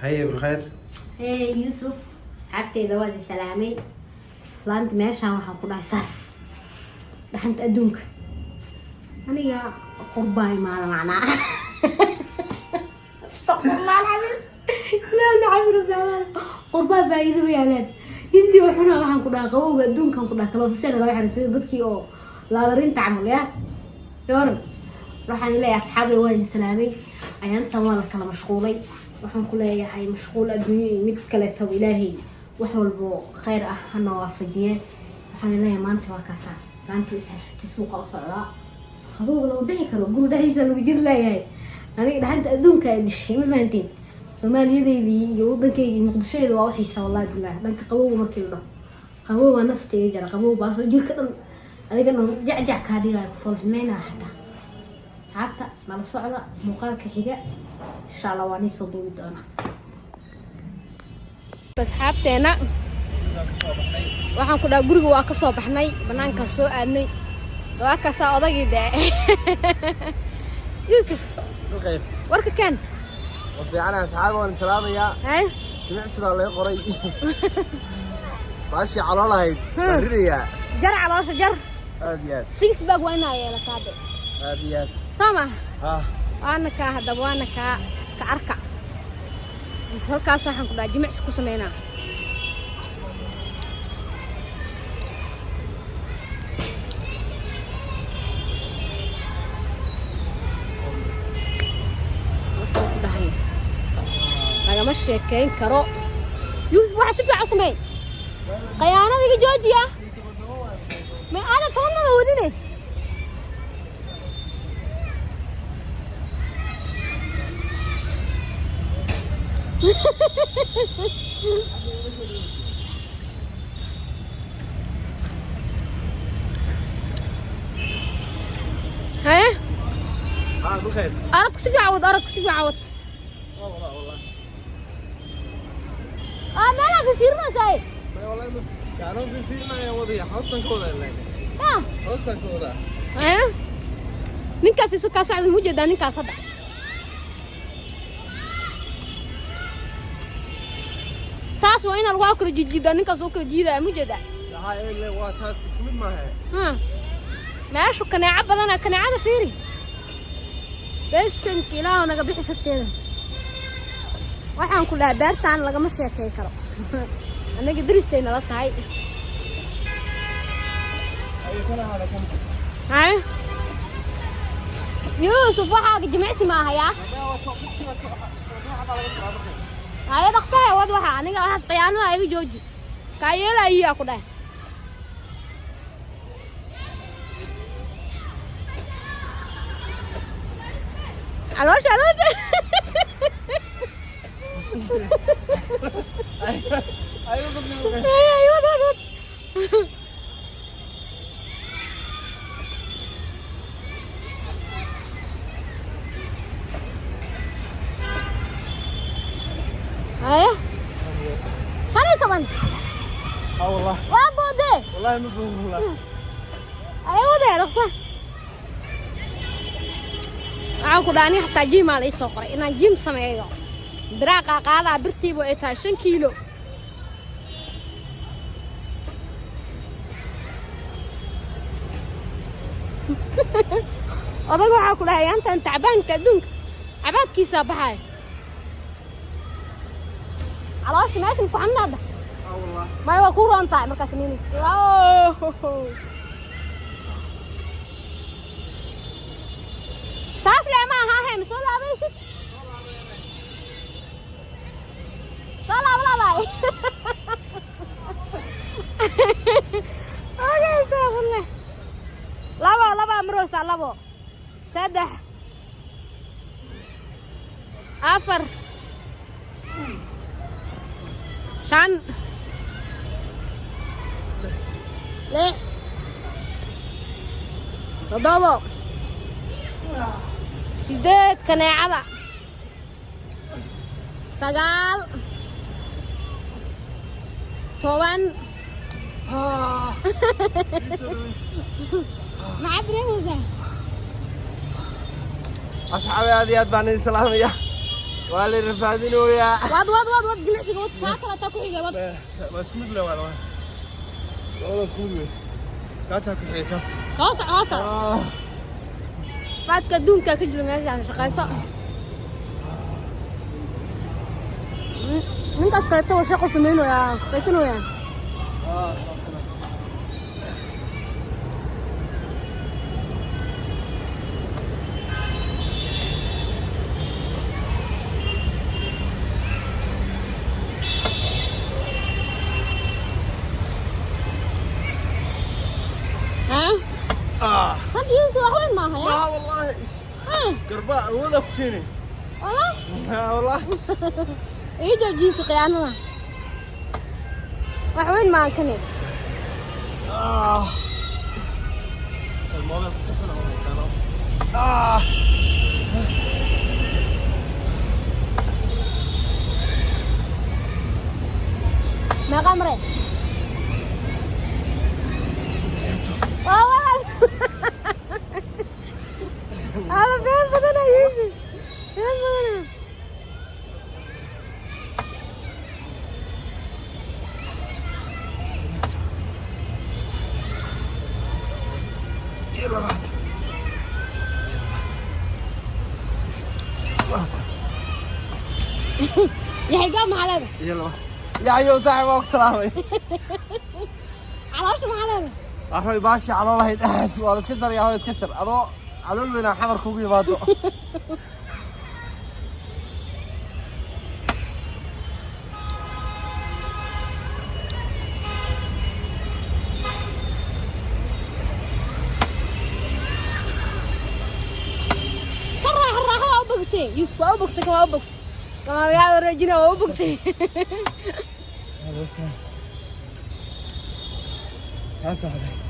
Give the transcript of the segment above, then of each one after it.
هيا بالخير. هاي يوسف سعادتي دوادي سلامي فلانت ماشان waxaan ku dhahay saas dhaxanta adduunka aniga qurbaan maala macnaa taqurmaan xabib la nacabir baan qurbaan baayida weeyaan hindi waxuna waxaan ku dhahay qabowga adduunkan ku dhahay kala fasal laga xariisay dadkii oo laalarinta camal yaa door waxaan leeyahay asxaabay waan salaamay ayaan tawaal kala mashquulay waxaan ku leeyahay mashquul adduunyo mid kale taw ilaahay wax walbo khayr ah hana waafajiye waxaan leeyahay maanta waa kaasa maanta isxirti suuqa u socdaa qabowga loo bixi karo guri dhaxaysa lagu jir leeyahay aniga dhaxanta adduunka ay dishay ma fahantiin Soomaaliyeedii iyo wadankayga Muqdishoda waa xiisa wallahi billaah dhanka qabowga markii la dhaho qabowga naftayga jara qabow baaso jirka dhan adiga jacjac ka dhigay ku falxmeena xataa saabta nala socda muuqaalka xiga insha Allah waan soo duubi doonaa asxaabteena waxaan ku dhahay guriga waa ka soo baxnay banaanka soo aadnay waa ka soo odagii daa Yusuf بالخير. warka kan وفي عنا أصحابي والسلام يا. سمع سبا الله يقري. ماشي على الله هيد. بريديا. جر على شجر. هاديات. سيس بق وين يا لكابي. هاديات. سامع. ها. أنا كهذا وأنا كأركع. بس هالكاسة حنقول جمع سكوس مينا. أنا ماشي كين كرو. يوسف واحد سبع عصمين. قيانة ذيك جوجيا. ما أنا كمان موجودين. ها؟ بالخير. أراك سبع عود أراك سبع عود. والله. مالا في فيرما ساي. ما والله كانوا في فيلم يا وضيع أصلا كودا الليلة. أصلا كودا. ها؟ نكاسي سكاس على الموجة نكاس صدق. ساس وين الواقع جديد نكاس وكر جديد موجة. هاي اللي واتاس اسمه ما هي. ها. ما شو كنا عبدنا كنا عاد فيري. بس انت لا أنا قبل حسبتين. waxaan ku lahaa beertaan laga ma sheekay karo anaga daristeena la tahay ay kana hada kan hay Yusuf waxa jimicsi ma haya ay dhaqtay wad waxa aniga waxaas qiyaanada ay jooji ka yeelaya ku dhahay aloosh ايوه ضغط ايوه هاني كمان والله وابو دي والله ما بقول ايوه ده رخصه عاو كداني حتى جيم على سوقر ان جيم سميهو براقه قادا برتيبو اي تا 5 كيلو adag waxa ku dhahay inta tacbaanka adduunka cabaadkiisa baxay caloosh meeshan ku xannada والله ما waa ku roontaa markaas ninis saas lama aha hay soo laabaysid soo laabay okay soo qulna laba amroos labo saddex afar shan lix toddoba sideed kaneecada sagaal toban ما عبري موزة أصحابي هذه أتبعني السلام يا والي رفادين ويا واد جنسي واد فاكر تاكوحي واد ما اسمد له ولا والله اسمد له كاسك حي كاس قاصع بعد كدون كجلو ماشي عن شقايته من كاسكايته وشقو سمينو يا شقيتنو يا هل يوسف وين ما هي؟ لا والله قرباء هو ذا كيني والله؟ والله يجي جيس قياننا وين ما كني؟ الموضوع السفن ما قمري هذا فين بدنا يوسف فين بدنا يلا بعد يا حي قام على هذا يلا بس يا عيو صاحبك سلامي على وش مع هذا أخوي باشي على الله يدهس ولا اسكشر يا هو اسكشر أضو على البنا حمر كوبي باتو يوسف أوبكتك وأوبكت كما يا رجينا وأوبكتي هذا اسمه يا صاحبي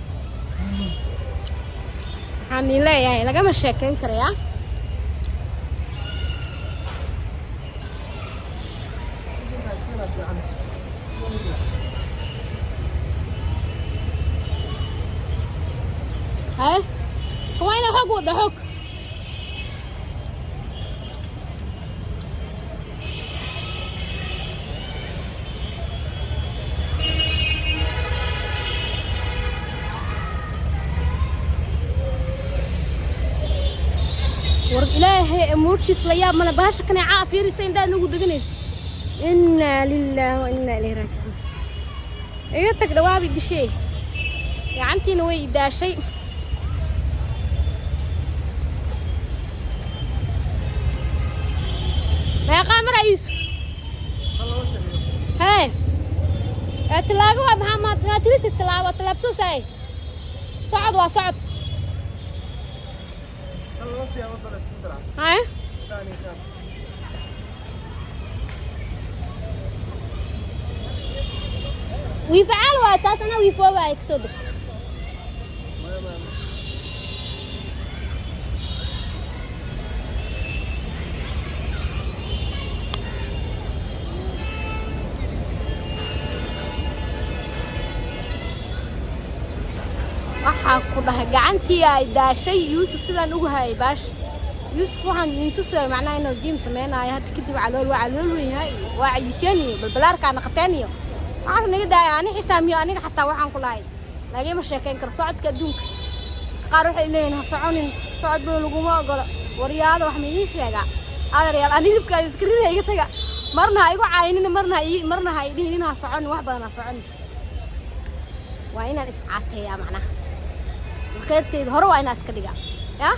حامي لا يعني لقى مشاكل كريا هاي كوين حق وده حق إلهي أمورتي سلياب من بهاش كنا عافير سين ده نقول دقنيش إنا لله وإنا إليه راجعون إيه تقدوا بدي شيء يعني أنتي نوي ده شيء ما يقام رئيس هاي تلاقوا محمد ناتريس التلاوة تلبسوا ساي صعد وصعد هاي ثاني ويفعل واتاس أنا ويفوق يكسد waxaa ku dhahay gacantii ay daashay Yuusuf sidaan ugu hayay baash Yuusuf waxaan intuu macnaa inuu jiim sameeyay hadda kadib calool weyn yahay waa cayisaniyo balbalaarka naqtaaniyo waxaan naga daayay ani xitaa miyo aniga xataa waxaan ku lahay laakiin ma sheekayn kar socodka adduunka qaar waxay leeyihiin soconin socod buu lagu ma ogolo wariyaada wax ma idin sheegaa adeer aniga dibka iskriinay iga taga marna igu caayinin marna ha idin ha socon wax badan ha socon waa inaan iscaateeyaa macnaa خيرتي هرو وين أسكديها يا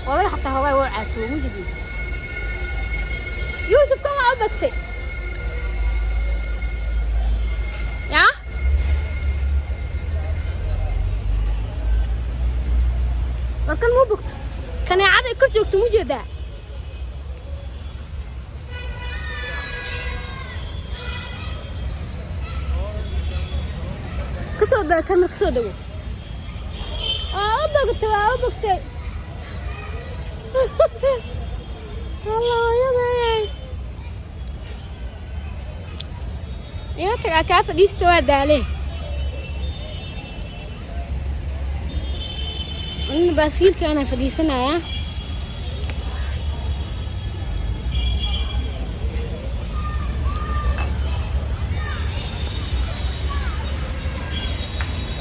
والله حتى هو وعته مجدي يوسف كم عبكتي يا ما كان مو بكت كان يعرف كل جوكت موجودة كسر كان كسر ده أبغى الله يا بني يا ترى كيف دي استوى عليه أنا بسيل كأنا في دي سنة يا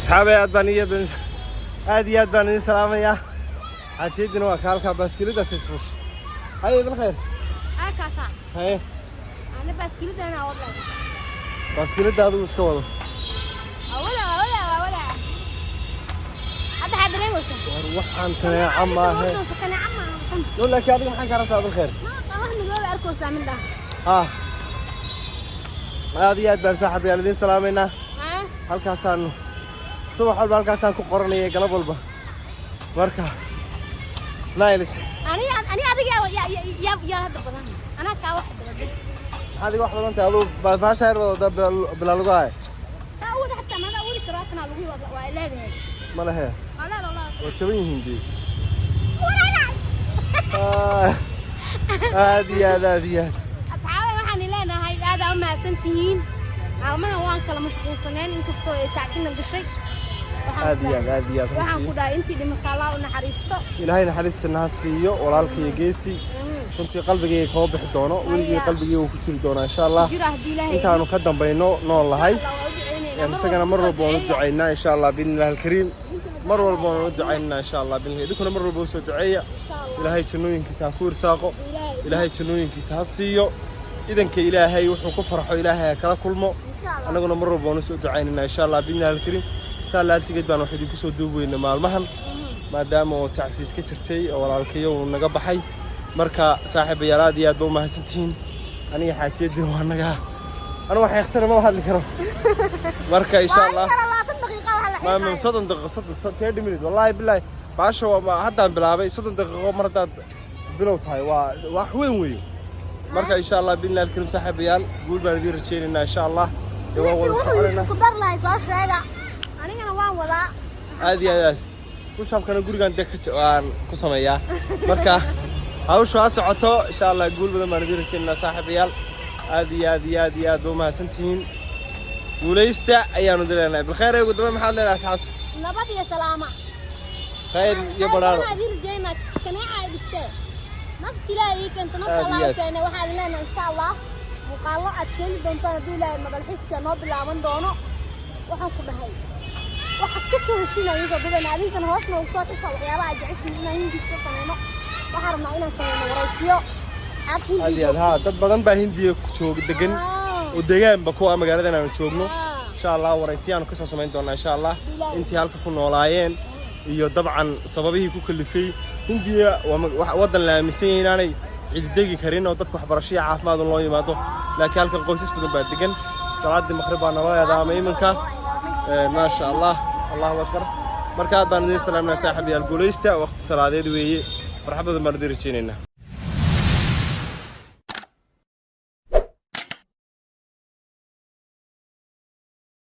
أصحابي هذه أدبانية سلامة يا عشيدنا وكالك باسكيلة سيسفوش هاي بالخير كاسا هاي أنا باسكيلة أنا والله باسكيلة هذا وش كوالو ولا هذا حد ريوس روح أنت يا عم هاي كان عم نقول لك يا أبي محن كرتها بالخير ما إحنا جوا أركوس من ده هذه أدبان صاحبي الذين سلامينا halkaasaan subax walba halkaasaan ku qoranayay galab walba marka snails ani adiga ya hada badan ana ka wax badan hadi wax badan tahay adoo faashayr wada bilaa lagu hay awad hatta ma awad karaatna lagu waa leedahay ma lahe ala la waa jaban yihiin dii hadi asxaabe waxaan ilaahay aad u mahadsantihiin maalmaha waan kala mashquulsaneen inkastoo ay tacsiina gashay waxaan ku dhahay intii dhimata Allah u naxariisto ilaahay naxariistiisa ha siiyo walaalkay geesi runtii qalbigayga kama bixi doono weligii qalbigayga uu ku jiri doonaa insha Allah intaanu ka dambayno nool lahay isagana mar walba waan u ducaynaa insha Allah billahi alkariim mar walba waan u ducaynaa insha Allah billahi idinku mar walba soo duceeya ilaahay jannooyinkiisa ha ku irsaaqo ilaahay jannooyinkiisa ha siiyo idanka ilaahay wuxuu ku farxo ilaahay kala kulmo anaguna mar walba waan soo ducaynaa insha Allah billahi alkariim insha Allah tigeed baan waxaan ku soo duubayna maalmahan maadaama oo tacsiis ka jirtay oo walaalkayo naga baxay marka saaxiibayaal aad iyo aad baa mahadsantihiin aniga xaajiyadii waa naga أنا واحد يخسر ما واحد لكرو مركا إن شاء الله ما من صدق تيرد منيد والله بالله بعشرة حتى بلعبي صدق دقيقة مرة بلوت هاي وحوين وي مركا إن شاء الله بإذن الله الكريم صاحب ريال قول بندير تشيلنا إن شاء الله قدر لا يصير شيء أنا وان ولا هذه وش هم كانوا يقولوا عندك كسمية مركا هاوش واسعته إن شاء الله قول بدل ما ندير تشيلنا صاحب ريال هذه دوما سنتين وليستا أيام نديرنا بالخير يقدم محل للأصحاب نبض يا سلامة خير يا برادة أنا أدير جينا كنا عادي نفس لاقي كنت نفس الله كنا واحد لنا إن شاء الله وقالوا أتكلم دونتنا دولا ما بالحس كنا بلا من دونه وحنقول هاي واحد كسر الشيء يجوا بدنا عادين كان هوسنا وصار إيش الله يا بعد عشنا هندي كسر كنا وحرمنا إلى سنة ورئيسيو هذه dad badan baa Hindiya ku joog degan oo deegaan ba ku magaalada aan joogno insha Allah waraysiyaan ka soo sameyn doona insha Allah intii halka ku noolaayeen iyo dabcan sababihii ku kalifay Hindiya wadan la aaminsan inaanay cid degi karin oo dadku waxbarasho caafimaad loo yimaado laakiin halka qoysas badan baa degan salaadii maghrib baa nala yaadaamay iminka ma sha Allah Allahu akbar marka baan idin salaamna saaxiibayaal guuleysta waqti salaadeed weeye marxabada mar dirjinayna